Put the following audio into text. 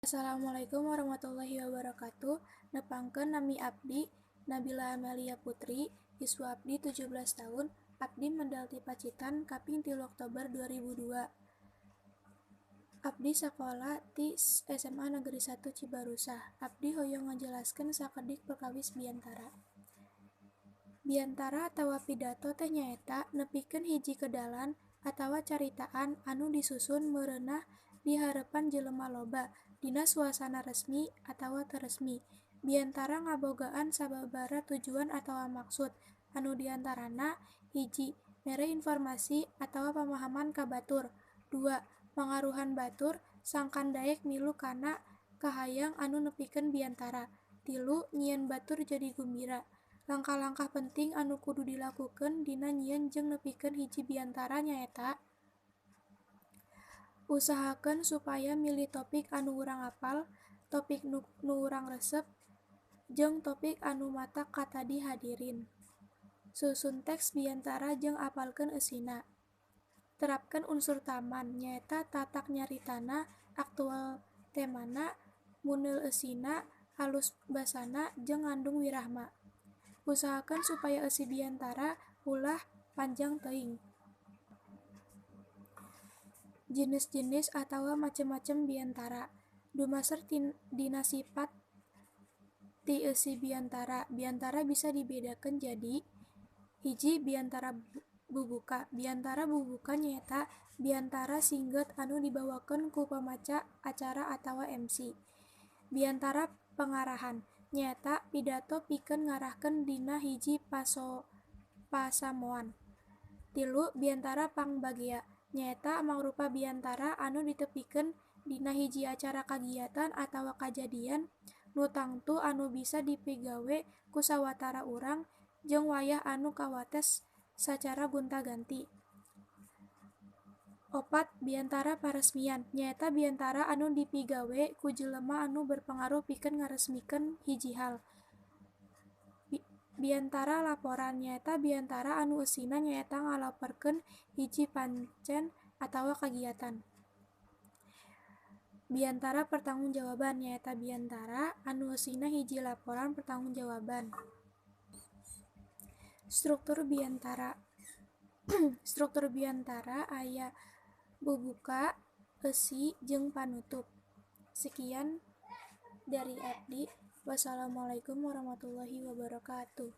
Assalamualaikum warahmatullahi wabarakatuh. Nepangkeun nami abdi Nabila Amelia Putri, yuswa abdi 17 tahun, abdi medal ti Pacitan kaping 3 Oktober 2002. Abdi sakola ti SMA Negeri 1 Cibarusah. Abdi hoyong ngajelaskeun sakedik perkawis Biantara. Biantara atawa pidato teh nyaeta nepikeun hiji kedalan atawa caritaan anu disusun meureunah di hareupan jelema loba dina suasana resmi atawa teu resmi. Biantara ngabogaan sababaraha tujuan atawa maksud, anu diantarana hiji mere informasi atawa pamahaman ka batur. 2. Pangaruhan batur sangkan daek milu kana kahayang anu nepikeun biantara. 3. Nyieun batur jadi gumbira. Langkah-langkah penting anu kudu dilakukeun dina nyieun jeung nepikeun hiji biantara nyaeta: usahakeun supaya milih topik anu urang apal, topik nu urang resep, jeung topik anu matak kata dihadirin. Susun teks biantara jeung apalkeun eusina. Terapkeun unsur taman, nyaeta tatak nyaritana, aktual temana, munel eusina, halus basana, jeung ngandung wirahma. Usahakeun supaya eusi biantara ulah panjang teuing. Jenis-jenis atawa macem-macem biantara. Dumasar dina sipat ti eusi biantara. Biantara bisa dibedakeun jadi: hiji. Biantara bubuka. Biantara bubuka nyaeta biantara singget anu dibawakeun ku pamaca acara atawa MC. Biantara pangarahan nyaeta pidato pikeun ngarahkeun dina hiji pasamoan. 3. Biantara pangbagea nyaeta mangrupa biantara anu ditepikeun dina hiji acara kagiatan atawa kajadian nu tangtu anu bisa dipigawe ku sawatara urang jeung wayah anu kawates sacara gonta-ganti. 4. Biantara paresmian nyaeta biantara anu dipigawe ku jelema anu berpengaruh pikeun ngaresmikeun hiji hal. Biantara laporan nyaeta biantara anu eusina nyaeta ngalaporkeun hiji pancen atawa kagiatan. Biantara pertanggungjawaban nyaeta biantara anu eusina hiji laporan pertanggungjawaban. Struktur biantara. Struktur biantara aya bubuka, eusi, jeung panutup. Sekian dari abdi. Wassalamualaikum warahmatullahi wabarakatuh.